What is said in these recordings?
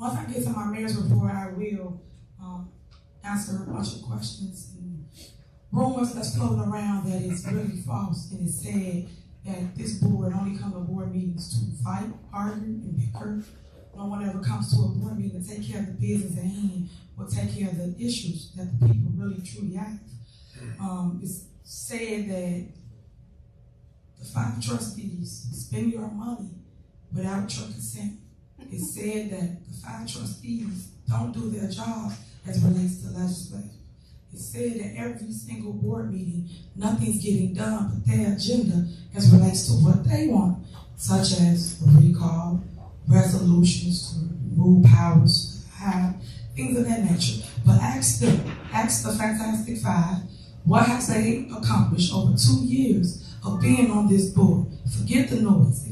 Once I get to my mayor's report, I will answer a bunch of questions and rumors that's floating around that is really false. And it's said that this board only come to board meetings to fight, argue, and bicker. No one ever comes to a board meeting to take care of the business at hand or take care of the issues that the people really truly have. It's said that the 5 trustees spend your money without your consent. It's said that the 5 trustees don't do their job as it relates to legislation. It's said that every single board meeting, nothing's getting done but their agenda as relates to what they want, such as a recall, resolutions to remove powers, things of that nature. But ask the Fantastic Five, what have they accomplished over 2 years of being on this board? Forget the noise,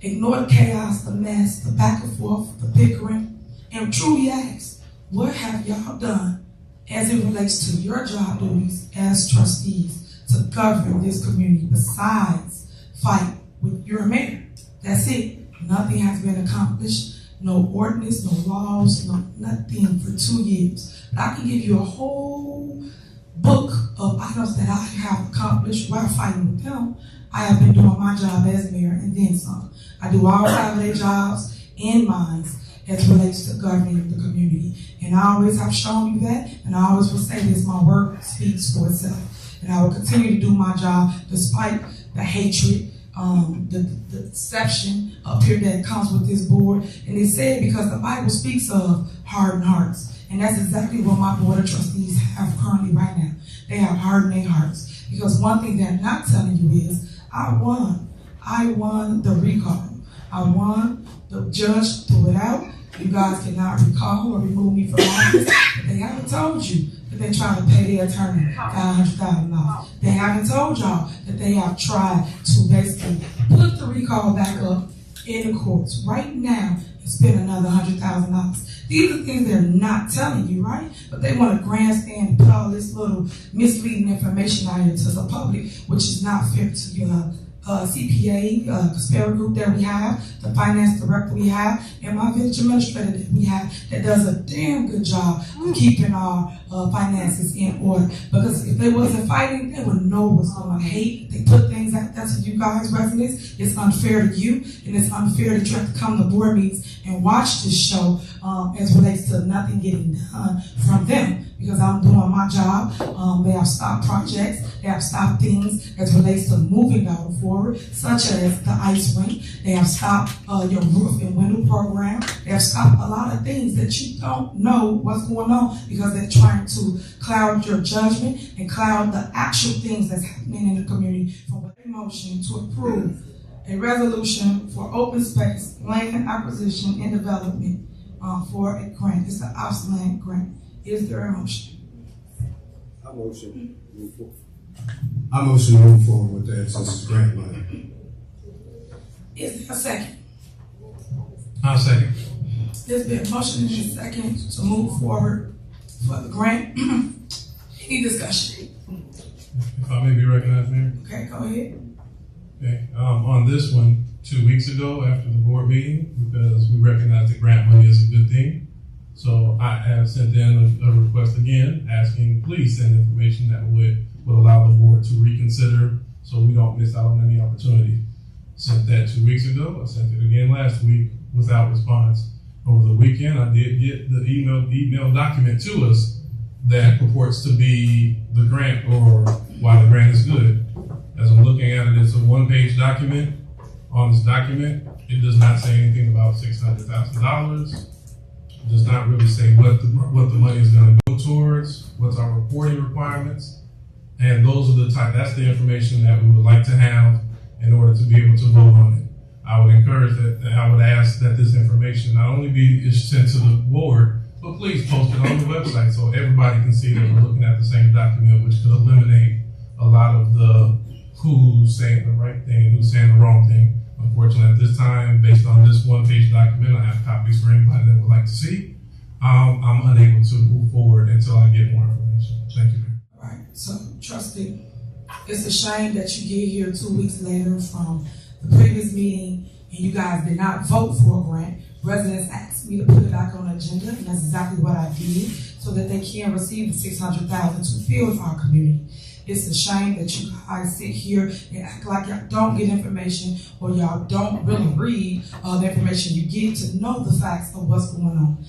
ignore the chaos, the mess, the back and forth, the bickering, and truly ask, what have y'all done as it relates to your job duties as trustees to govern this community besides fight with your mayor? That's it. Nothing has been accomplished. No ordinance, no laws, nothing for 2 years. But I can give you a whole book of items that I have accomplished while fighting with them. I have been doing my job as mayor and then some. I do all 5 of their jobs and mine as it relates to governing the community. And I always have shown you that, and I always will say this, my work speaks for itself. And I will continue to do my job despite the hatred, the deception up here that comes with this board. And it's said because the Bible speaks of hardened hearts. And that's exactly what my Board of Trustees have currently right now. They have hardened their hearts. Because one thing they're not telling you is, I won the recall. I won, the judge threw it out. You guys cannot recall or remove me from office. But they haven't told you that they're trying to pay their attorney $500,000. They haven't told y'all that they have tried to basically put the recall back up in the courts right now and spend another $100,000. These are things they're not telling you, right? But they want to grandstand and put all this little misleading information out here to the public, which is not fair to your CPA, conspiracy group that we have, the finance director we have, and my village administrator that we have that does a damn good job of keeping our finances in order. Because if they wasn't fighting, they would know what's going to hate. They put things out there to you guys, residents. It's unfair to you, and it's unfair to try to come to board meetings and watch this show as relates to nothing getting done from them. Because I'm doing my job. They have stopped projects. They have stopped things as relates to moving Daughter forward, such as the ice rink. They have stopped your roof and window program. They have stopped a lot of things that you don't know what's going on because they're trying to cloud your judgment and cloud the actual things that's happening in the community. For a motion to approve a resolution for open space, land acquisition and development for a grant. It's an ops land grant. Is there a motion? I motion move forward. I motion to move forward with that since it's grant money. Is there a second? I'll second. There's been a motion and a second to move forward for the grant. Any discussion? If I may be recognized, Mayor. Okay, go ahead. Okay. On this one, 2 weeks ago after the board meeting, because we recognize that grant money is a good thing. So I have sent in a request again, asking please send information that would allow the board to reconsider so we don't miss out on any opportunity. Sent that 2 weeks ago. I sent it again last week without response. Over the weekend, I did get the email document to us that purports to be the grant or why the grant is good. As I'm looking at it, it's a one-page document. On this document, it does not say anything about $600,000. Does not really say what the money is going to go towards, what's our reporting requirements, and those are that's the information that we would like to have in order to be able to vote on it. I would encourage that I would ask that this information not only be sent to the board, but please post it on the website so everybody can see that we're looking at the same document, which could eliminate a lot of the who's saying the right thing, who's saying the wrong thing. Unfortunately, at this time, based on this one-page document, I have copies for anybody that would like to see. I'm unable to move forward until I get more information. Thank you. All right. So, trustee, it's a shame that you get here 2 weeks later from the previous meeting and you guys did not vote for a grant. Residents asked me to put it back on the agenda, and that's exactly what I did, so that they can receive the $600,000 to build our community. It's a shame that you guys sit here and act like y'all don't get information, or y'all don't really read the information you get to know the facts of what's going on.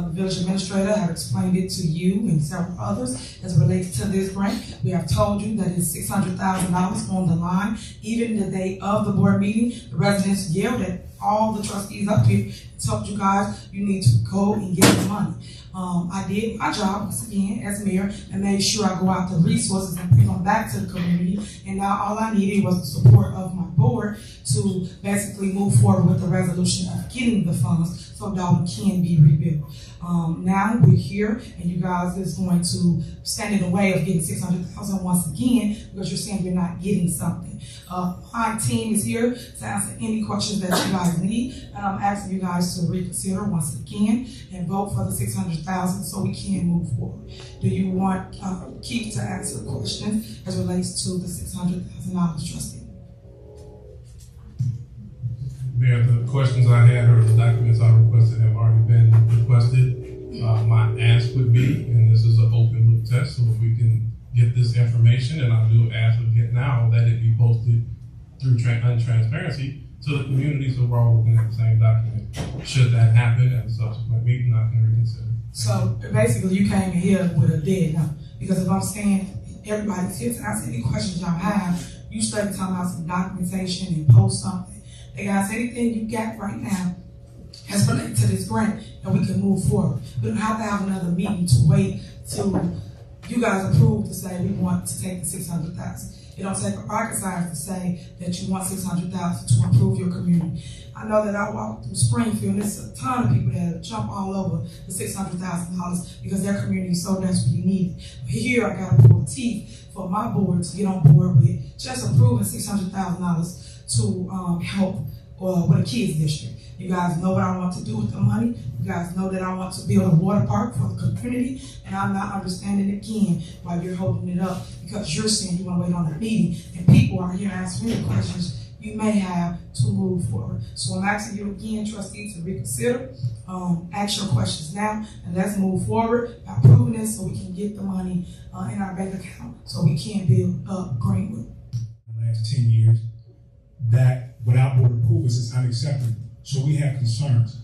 The village administrator have explained it to you and several others as it relates to this grant. We have told you that it's $600,000 on the line. Even the day of the board meeting, the residents yelled at all the trustees up here and told you guys you need to go and get the money. I did my job once again as mayor and made sure I go out the resources and bring them back to the community. And now all I needed was the support of my board to basically move forward with the resolution of getting the funds so Dalton can be rebuilt. Now we're here, and you guys is going to stand in the way of getting $600,000 once again because you're saying you're not getting something. My team is here to answer any questions that you guys need, and I'm asking you guys to reconsider once again and vote for the $600,000 so we can move forward. Do you want Keith to answer questions as relates to the $600,000, trustee? Mayor, the questions I had or the documents I requested have already been requested. My ask would be, and this is an open book test, so if we can get this information, and I do ask again now that it be posted through untransparency to the community so we're all looking at the same document. Should that happen at a subsequent meeting, I can reconsider. So basically you came in here with a dead no, because if I'm saying everybody's here to answer any questions y'all have, you start talking about some documentation and post something. Hey guys, anything you got right now as related to this grant, and we can move forward. We don't have to have another meeting to wait till you guys approve to say we want to take the $600,000. It don't take a rocket science to say that you want $600,000 to improve your community. I know that I walk through Springfield, and there's a ton of people that jump all over the $600,000 because their community is so desperately needed. But here I got to pull teeth for my board to get on board with just approving $600,000 to help with a kids district. You guys know what I want to do with the money. You guys know that I want to build a water park for the community, and I'm not understanding again why you're holding it up because you're saying you want to wait on the meeting, and people are here answering the questions you may have to move forward. So I'm asking you again, trustees, to reconsider, ask your questions now, and let's move forward by approving this so we can get the money in our bank account so we can build up Greenwood. The last 10 years, that without board approval is unacceptable. So we have concerns.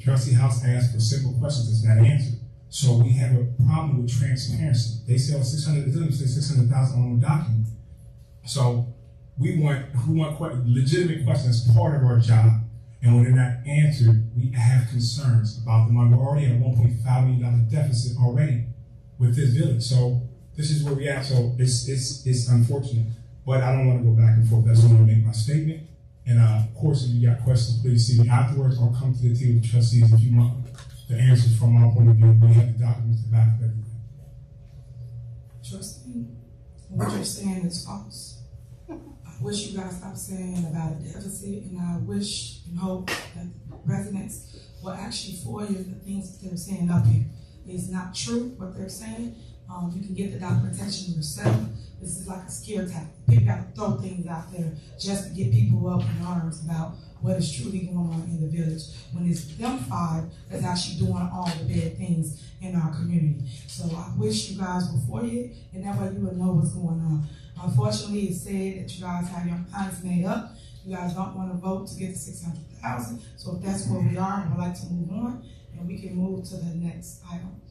Trustee House asked for simple questions that's not answered. So we have a problem with transparency. They sell $600,000 on the document. So we want legitimate questions as part of our job. And when they're not answered, we have concerns about the money. We're already at a $1.5 million deficit already with this village. So this is where we are. So it's unfortunate. But I don't want to go back and forth. That's why I want to make my statement. And of course, if you got questions, please see me afterwards or come to the table with trustees if you want the answers from our point of view. We have the documents to back up everything. Trustee, what you're saying is false. I wish you guys stop saying about a deficit, and I wish and hope that residents will actually for you the things that they're saying up here. It's not true what they're saying. You can get the documentation yourself. This is like a scare tactic. People got to throw things out there just to get people up in arms about what is truly going on in the village when it's them five that's actually doing all the bad things in our community. So I wish you guys were for you, and that way you would know what's going on. Unfortunately, it's said that you guys have your minds made up. You guys don't want to vote to get the $600,000. So if that's where we are, I'd like to move on, and we can move to the next item.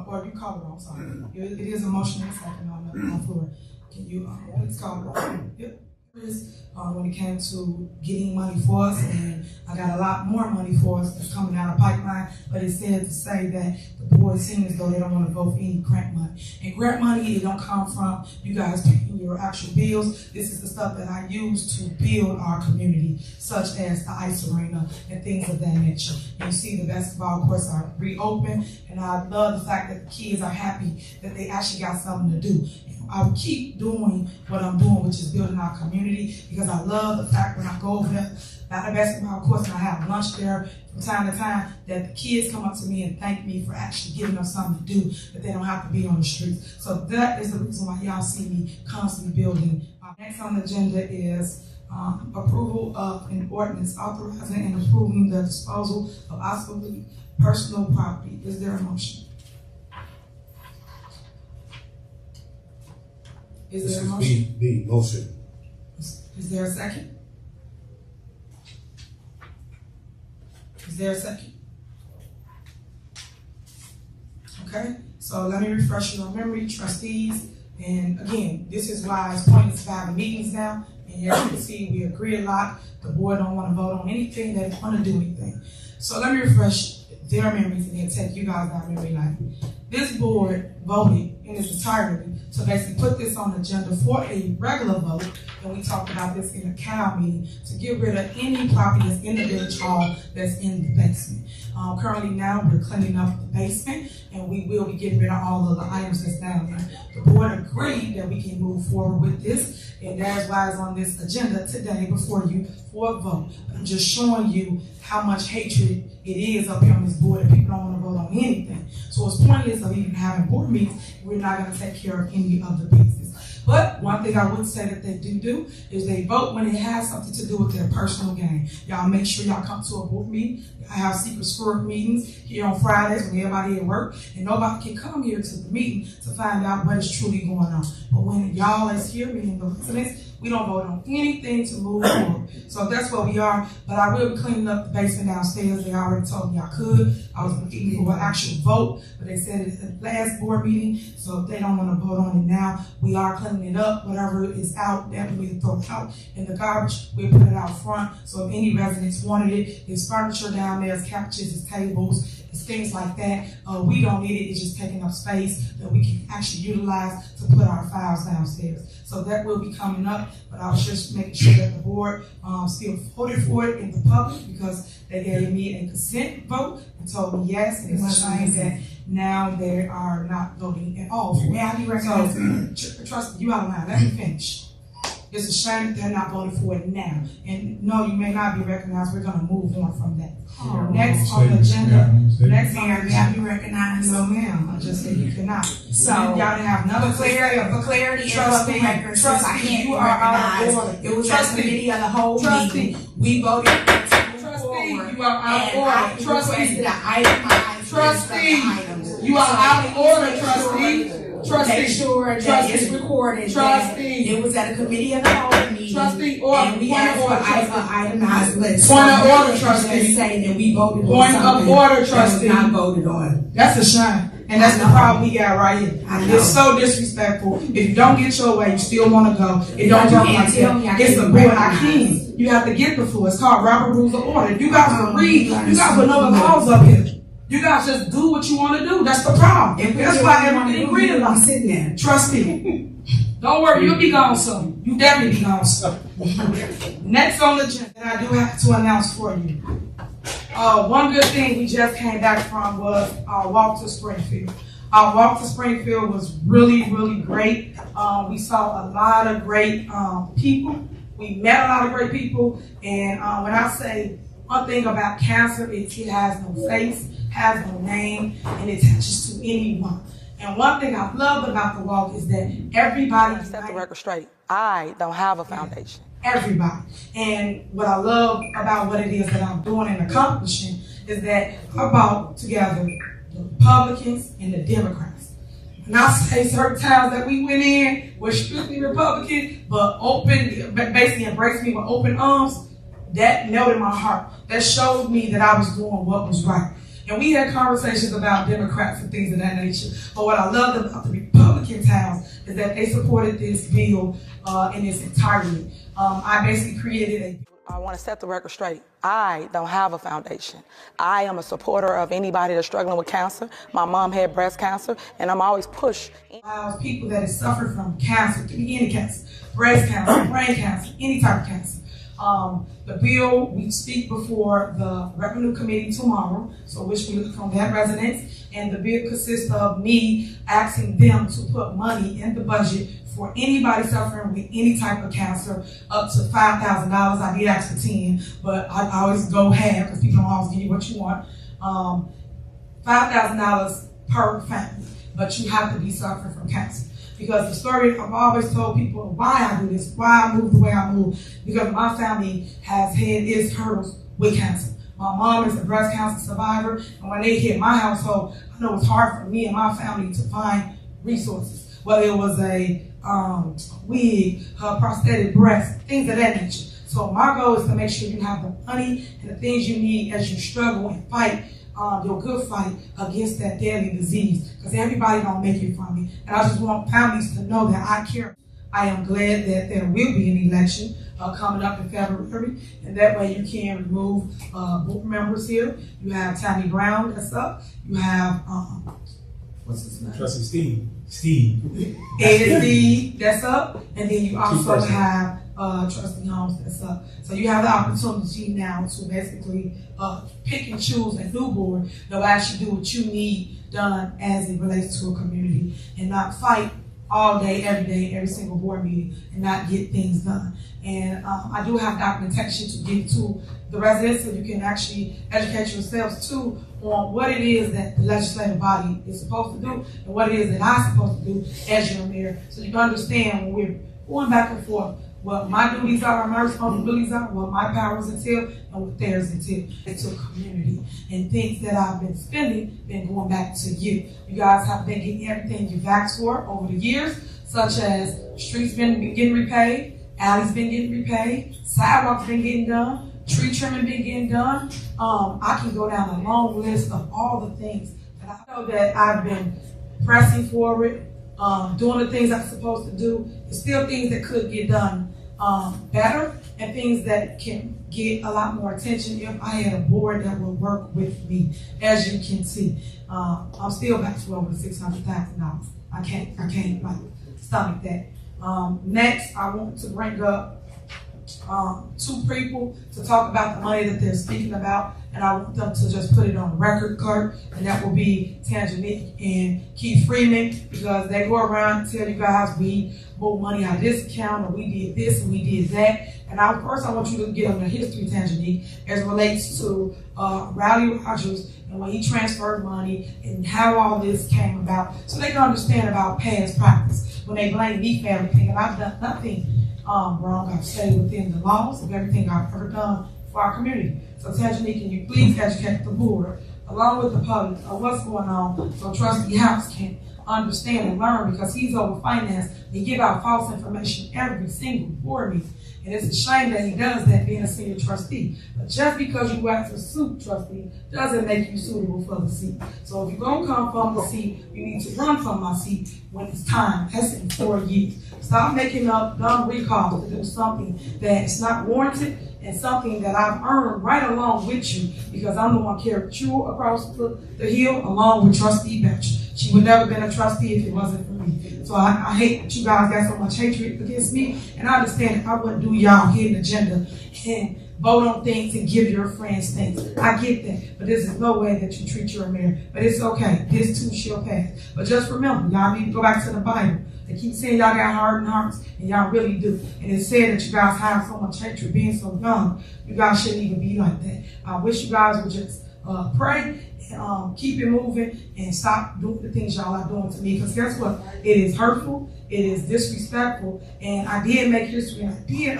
Or you call it wrong, sorry. It is a motion and a second on the floor. Can you please call it wrong? Yep. When it came to getting money for us, and I got a lot more money for us that's coming down the pipeline, but it's said to say that the board seems as though they don't want to vote for any grant money. And grant money, it don't come from you guys paying your actual bills. This is the stuff that I use to build our community, such as the ice arena and things of that nature. And you see the basketball courts are reopened, and I love the fact that the kids are happy that they actually got something to do. I will keep doing what I'm doing, which is building our community, because I love the fact when I go over there at the basketball course and I have lunch there from time to time, that the kids come up to me and thank me for actually giving them something to do, that they don't have to be on the streets. So that is the reason why y'all see me constantly building. Next on the agenda is approval of an ordinance authorizing and approving the disposal of obsolete personal property. Is there a motion? Is there a motion? B, motion. Is there a second? Is there a second? Okay, so let me refresh your memory, trustees. And again, this is why it's pointless to have meetings now. And as you can see, we agree a lot. The board don't want to vote on anything. They don't want to do anything. So let me refresh their memories and then take you guys down memory lane. This board voted in its entirety to basically put this on the agenda for a regular vote, and we talked about this in a CAL meeting, to get rid of any property that's in the village hall that's in the basement. Currently now we're cleaning up the basement, and we will be getting rid of all of the items that's down there. The board agreed that we can move forward with this, and that's why it's on this agenda today before you for a vote. I'm just showing you how much hatred it is up here on this board, and people don't want to vote on anything. So it's pointless of even having board meetings. We're not going to take care of any of the business. But one thing I would say that they do is they vote when it has something to do with their personal gain. Y'all make sure y'all come to a board meeting. I have secret squirrel meetings here on Fridays when everybody at work, and nobody can come here to the meeting to find out what is truly going on. But when y'all is here, meaning the residents, we don't vote on anything to move forward. So that's where we are. But I will be cleaning up the basement downstairs. They already told me I could. I was looking for an actual vote, but they said it's the last board meeting, so if they don't want to vote on it now, we are cleaning it up. Whatever is out there, we throw it out in the garbage. We put it out front. So if any residents wanted it, there's furniture down there, it's couches, it's tables, it's things like that. We don't need it. It's just taking up space that we can actually utilize to put our files downstairs. So that will be coming up, but I was just making sure that the board still voted for it in the public, because they gave me a consent vote and told me yes, and it's a shame that now they are not voting at all for it. May I be recognized? So, trust me, you out of line. Let me finish. It's a shame that they're not voting for it now. And no, you may not be recognized. We're going to move on from that. Next on the agenda. Next on the agenda. May I be recognized? No, ma'am. I just said you cannot. So, y'all didn't have another for clarity, trustee, and record, since I can't you be are out of recognized. order. It was at the committee of the whole meeting. We voted to move forward. You are out of order. Trustee, that itemized Trustee, you are out of order, trustee. Make sure that it's recorded. Trustee. It was at a committee of the whole meeting. Trustee, order. And we asked for an itemized list. Point of order, trustee. Saying that we voted on Point something of order, trustee. that was not voted on. That's a shame. And that's the problem we got right here. It's so disrespectful. If you don't get your way, you still want to go. It don't work like that. It's the board. I can't. You have to get the floor. It's called Robert Rules of Order. If you guys can read, you guys will know the laws up here. You guys just do what you want to do. That's the problem. That's why everything agreed about. Sitting there. Trustee. Don't worry, you'll be gone soon. You definitely be gone soon. Next on the agenda, and I do have to announce for you. One good thing we just came back from was our walk to Springfield. Our walk to Springfield was really, really great. We saw a lot of great people. We met a lot of great people. And when I say one thing about cancer, it has no face, has no name, and it attaches to anyone. And one thing I love about the walk is that everybody set the record straight. I don't have a foundation. Everybody. And what I love about what it is that I'm doing and accomplishing is that I brought together the Republicans and the Democrats. And I say certain times that we went in were strictly Republican, but open, basically embraced me with open arms. That melted my heart. That showed me that I was doing what was right. And we had conversations about Democrats and things of that nature. But what I loved about the Republican towns is that they supported this bill in its entirety. I basically created I want to set the record straight. I don't have a foundation. I am a supporter of anybody that's struggling with cancer. My mom had breast cancer, and I'm always pushed. Allows people that have suffered from cancer, to be any cancer, breast cancer, brain cancer, any type of cancer. The bill, we speak before the Revenue Committee tomorrow, so wish we look from that residence. And the bill consists of me asking them to put money in the budget for anybody suffering with any type of cancer up to $5,000. I did ask for 10, but I always go half because people don't always give you what you want. $5,000 per family, but you have to be suffering from cancer. because the story I've always told people why I do this, why I move the way I move, because my family has had its hurdles with cancer. My mom is a breast cancer survivor, and when they hit my household, I know it's hard for me and my family to find resources, whether it was a wig, prosthetic breast, things of that nature. So my goal is to make sure you have the money and the things you need as you struggle and fight your good fight against that deadly disease, because everybody don't make it from it. And I just want families to know that I care. I am glad that there will be an election coming up in February, and that way you can remove board members here. You have Tammy Brown that's up. You have what's his name? Trustee Steve. Ed Steve that's up, and then you also have Trustee Holmes that's up. So you have the opportunity now to basically pick and choose a new board that will actually do what you need done as it relates to a community, and not fight all day, every single board meeting, and not get things done. And I do have documentation to give to the residents so you can actually educate yourselves too on what it is that the legislative body is supposed to do and what it is that I'm supposed to do as your mayor, so you can understand when we're going back and forth what my duties are, my responsibilities are, what my powers entail, and what theirs entail. It's a community, and things that I've been spending been going back to you. You guys have been getting everything you've asked for over the years, such as streets been getting repaid, alleys been getting repaid, sidewalks been getting done, tree trimming been getting done. I can go down a long list of all the things that I know that I've been pressing forward, doing the things I'm supposed to do. There's still things that could get done better, and things that can get a lot more attention if I had a board that would work with me. As you can see, I'm still back to over $600,000. I can't like stomach that. Next, I want to bring up two people to talk about the money that they're speaking about, and I want them to just put it on the record card, and that will be Tangenique and Keith Freeman, because they go around and tell you guys we moved money out of this account, or we did this and we did that. And first I want you to get on the history, Tangenique, as it relates to Rowdy Rogers and when he transferred money and how all this came about, so they can understand about past practice when they blame me for everything. And I've done nothing wrong. I've stayed within the laws of everything I've ever done for our community. So Tangenique, can you please educate the board along with the public of what's going on, so Trustee House can understand and learn, because he's over finance and give out false information every single board meeting. And it's a shame that he does that being a senior trustee. But just because you act a suit trustee doesn't make you suitable for the seat. So if you're going to come from the seat, you need to run from my seat when it's time. That's in 4 years. Stop making up dumb recalls to do something that's not warranted and something that I've earned right along with you, because I'm the one carried you across the hill along with Trustee Betcher. She would never been a trustee if it wasn't for me. So I hate that you guys got so much hatred against me, and I understand if I wouldn't do y'all hidden agenda and vote on things and give your friends things. I get that, but this is no way that you treat your mayor. But it's okay. This too shall pass. But just remember, y'all need to go back to the Bible. They keep saying y'all got hardened hearts, and y'all really do. And it's said that you guys have so much hatred being so young. You guys shouldn't even be like that. I wish you guys would just pray and keep it moving and stop doing the things y'all are doing to me. Because guess what? It is hurtful. It is disrespectful. And I did make history. I did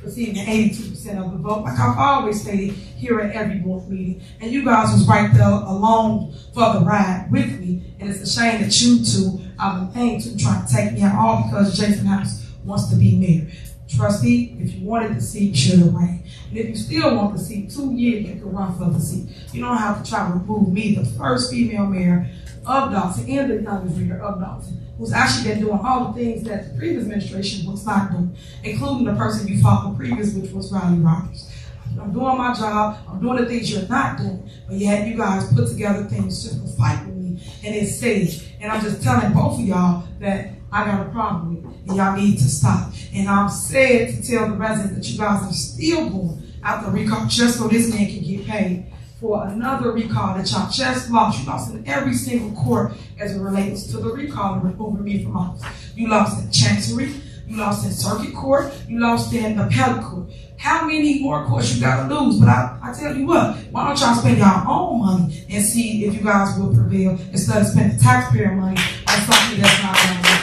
receiving 82% of the vote, like I've always stated here at every board meeting. And you guys was right there along for the ride with me. And it's a shame that you two are the thing to trying to take me out, all because Jason House wants to be mayor. Trustee, if you wanted the seat, you should have ran. And if you still want the seat, 2 years you can run for the seat. You don't have to try to remove me, the first female mayor of Dawson and the youngest mayor of Dawson, who's actually been doing all the things that the previous administration was not doing, including the person you fought the previous, which was Rowdy Rogers. I'm doing my job. I'm doing the things you're not doing. But yet you guys put together things just to fight with me. And it's safe. And I'm just telling both of y'all that I got a problem with it, and y'all need to stop. And I'm sad to tell the residents that you guys are still going after recall just so this man can get paid for another recall that y'all just lost. You lost in every single court as it relates to the recall and removing me from office. You lost in Chancery, you lost in Circuit Court, you lost in Appellate Court. How many more courts you gotta lose? But I tell you what, why don't y'all spend your own money and see if you guys will prevail instead of spending taxpayer money on something that's not going to work.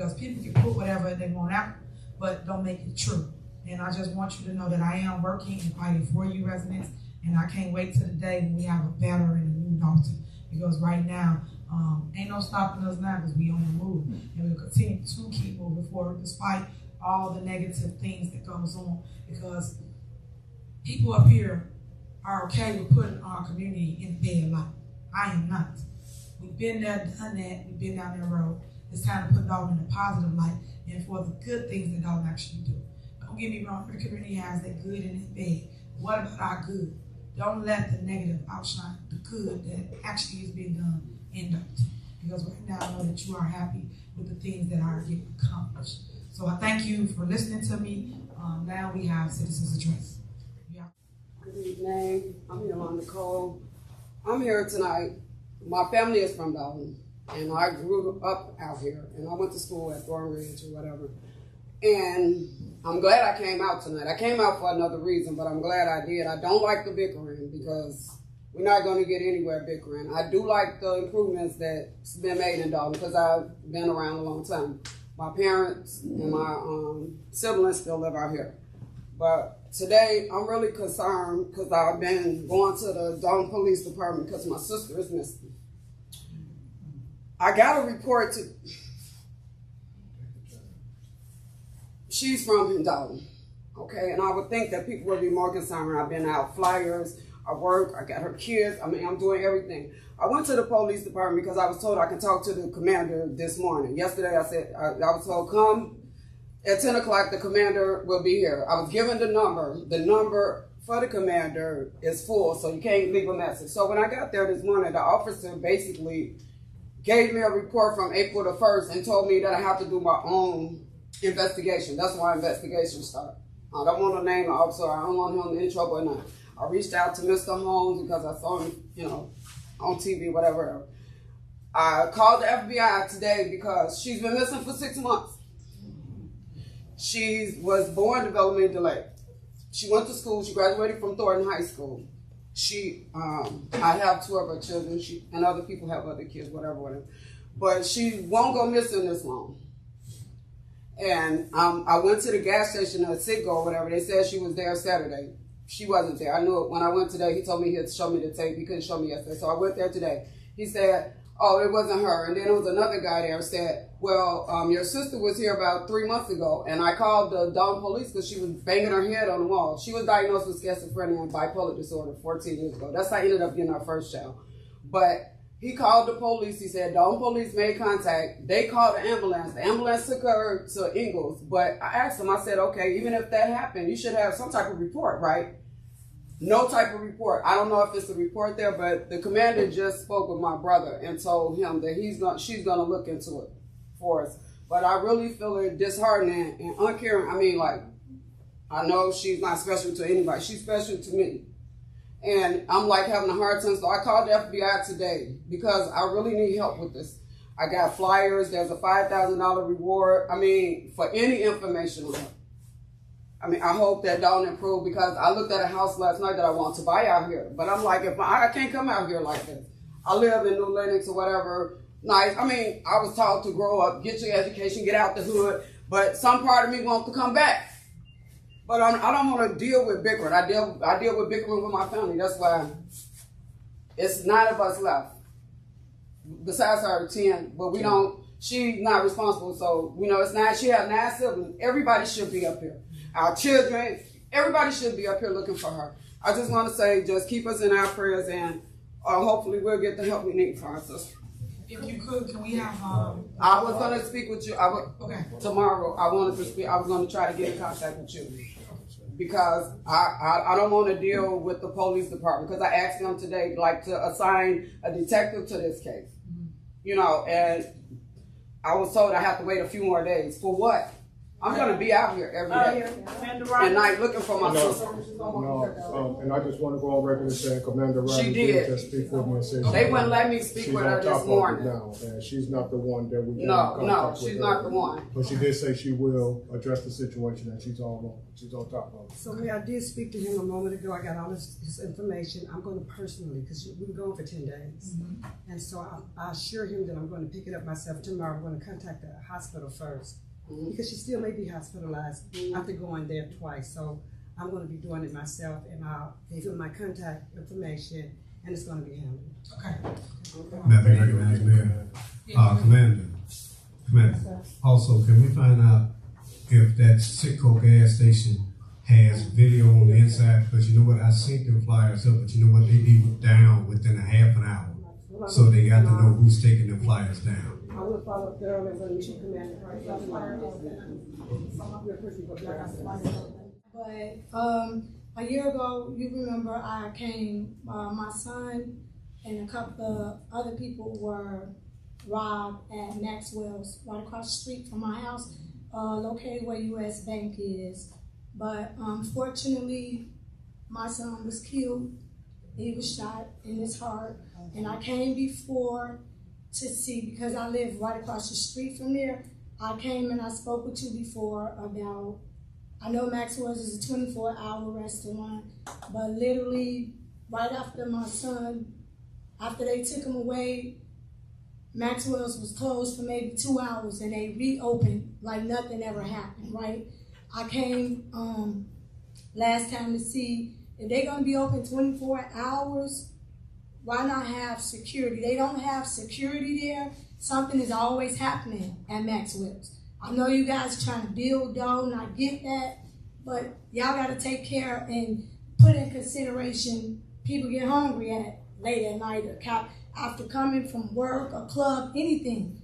because people can put whatever they want out, but don't make it true. And I just want you to know that I am working and fighting for you residents, and I can't wait till the day when we have a better and a new Dalton, because right now, ain't no stopping us now because we on the move, and we'll continue to keep moving forward despite all the negative things that goes on, because people up here are okay with putting our community in a bad light. I am not. We've been there, done that, we've been down that road. It's time to put Dalton in a positive light and for the good things that Dalton actually do. Don't get me wrong, every community has that good and that bad. What about our good? Don't let the negative outshine the good that actually is being done in Dalton. Because right now I know that you are happy with the things that are getting accomplished. So I thank you for listening to me. Now we have citizens address. Yeah. Good evening. I'm Yolanda Cole. I'm here tonight. My family is from Dalton, and I grew up out here, and I went to school at Thorn Ridge or whatever. And I'm glad I came out tonight. I came out for another reason, but I'm glad I did. I don't like the bickering because we're not going to get anywhere bickering. I do like the improvements that's been made in Dalton because I've been around a long time. My parents and my siblings still live out here. But today, I'm really concerned because I've been going to the Dalton Police Department because my sister is missing. I got a report to... She's from Dalton, okay? And I would think that people would be more concerned. I've been out flyers, I work, I got her kids. I mean, I'm doing everything. I went to the police department because I was told I could talk to the commander this morning. Yesterday, I said, I was told, come at 10 o'clock, the commander will be here. I was given the number. The number for the commander is full, so you can't leave a message. So when I got there this morning, the officer basically gave me a report from April the 1st and told me that I have to do my own investigation. That's why investigation started. I don't want to name the officer. I don't want him in trouble or not. I reached out to Mr. Holmes because I saw him, on TV, whatever. I called the FBI today because she's been missing for 6 months. She was born development delayed. She went to school. She graduated from Thornton High School. I have 2 of her children. And other people have other kids, whatever. But she won't go missing this long. And I went to the gas station at Citgo or whatever. They said she was there Saturday. She wasn't there. I knew it when I went today. He told me he'd show me the tape. He couldn't show me yesterday. So I went there today. He said, oh, it wasn't her. And then there was another guy there who said, well, your sister was here about 3 months ago. And I called the Dalton police because she was banging her head on the wall. She was diagnosed with schizophrenia and bipolar disorder 14 years ago. That's how I ended up getting our first child. But he called the police. He said, Dalton police made contact. They called the ambulance. The ambulance took her to Ingalls. But I asked him, I said, okay, even if that happened, you should have some type of report, right? No type of report. I don't know if it's a report there, but the commander just spoke with my brother and told him that she's gonna look into it for us. But I really feel it disheartening and uncaring. I mean, I know she's not special to anybody. She's special to me. And I'm having a hard time. So I called the FBI today because I really need help with this. I got flyers. There's a $5,000 reward. I mean, for any information on her. I mean, I hope that don't improve because I looked at a house last night that I want to buy out here. But I'm if I can't come out here like this. I live in New Lenox or whatever. Nice. I mean, I was taught to grow up, get your education, get out the hood. But some part of me wants to come back. But I don't want to deal with bickering. I deal with bickering with my family. That's why it's 9 of us left. Besides her, 10. But we don't. She's not responsible. So it's 9. She has 9 siblings. Everybody should be up here. Our children, everybody should be up here looking for her. I just want to say, just keep us in our prayers, and hopefully we'll get the help we need for our sister. If you could, can we have? I was going to speak with you. Okay. Tomorrow. I wanted to speak. I was going to try to get in contact with you because I don't want to deal with the police department because I asked them today, to assign a detective to this case. And I was told I have to wait a few more days. For what? I'm gonna be out here every day. And night looking for my sister. No, and I just want to go on record and say Commander Riley She did. just speak for me and say They wouldn't let me speak with her this morning. Now, and she's not the one that we No, she's not the one. But she did say she will address the situation and she's on top of it. So I did speak to him a moment ago. I got all his information. I'm going to personally, because we were going for 10 days. And so I assure him that I'm going to pick it up myself tomorrow. I'm going to contact the hospital first. Because she still may be hospitalized after going there twice. So I'm going to be doing it myself, and I'll give him my contact information, and it's going to be handled. Okay. May I be recognized, Mayor? Commander. Also, can we find out if that Sitco gas station has video on the inside? Because you know what, I seen them flyers up, but you know what, they be down within a half an hour. So they got to know who's taking the flyers down. I will follow up there and let you command. But a year ago, you remember I came, my son and a couple of other people were robbed at Maxwell's right across the street from my house, located where US Bank is. But unfortunately, my son was killed. He was shot in his heart. And I came before to see, because I live right across the street from there. I came and I spoke with you before about, I know Maxwell's is a 24-hour restaurant, but literally right after my son, after they took him away, Maxwell's was closed for maybe 2 hours and they reopened like nothing ever happened, right? I came last time to see if they're gonna be open 24 hours, why not have security? They don't have security there. Something is always happening at Maxwell's. I know you guys are trying to build though, and I get that, but y'all gotta take care and put in consideration people get hungry at late at night or after coming from work, a club, anything.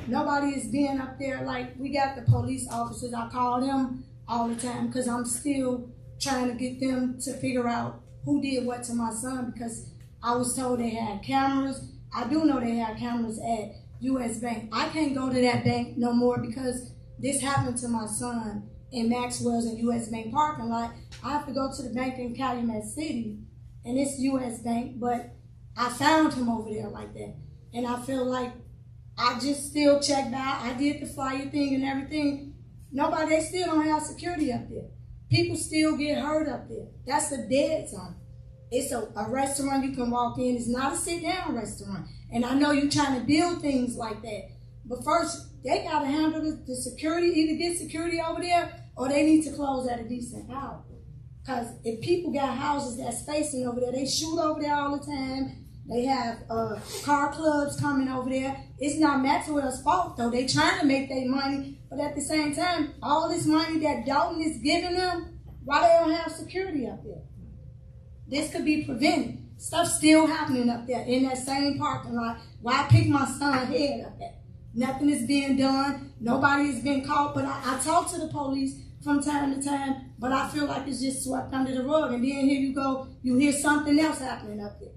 Nobody is being up there. Like, we got the police officers, I call them all the time because I'm still trying to get them to figure out who did what to my son, because I was told they had cameras. I do know they had cameras at US Bank. I can't go to that bank no more because this happened to my son in Maxwell's and US Bank parking lot. I have to go to the bank in Calumet City, and it's US Bank, but I found him over there like that. And I feel like I just still checked out. I did the flyer thing and everything. They still don't have security up there. People still get hurt up there. That's a dead zone. It's a restaurant you can walk in. It's not a sit-down restaurant. And I know you're trying to build things like that. But first, they got to handle the security, either get security over there or they need to close at a decent hour. Because if people got houses that's facing over there, they shoot over there all the time. They have car clubs coming over there. It's not Maxwell's fault, though. They trying to make their money. But at the same time, all this money that Dalton is giving them, why they don't have security up there? This could be prevented. Stuff's still happening up there in that same parking lot. Why pick my son's head up there? Nothing is being done. Nobody has been caught. But I talk to the police from time to time, but I feel like it's just swept under the rug. And then here you go, you hear something else happening up there.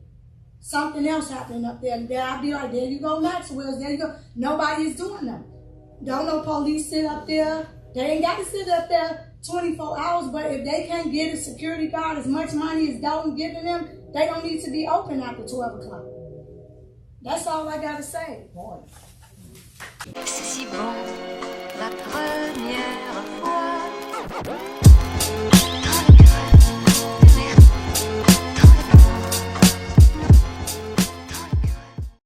Something else happening up there. And then I'll be like, there you go, Maxwell's, there you go. Nobody is doing that. Don't no police sit up there. They ain't got to sit up there 24 hours, but if they can't get a security guard as much money as Dalton giving them, they don't need to be open after 12 o'clock. That's all I got to say. C'est si bon, la première fois.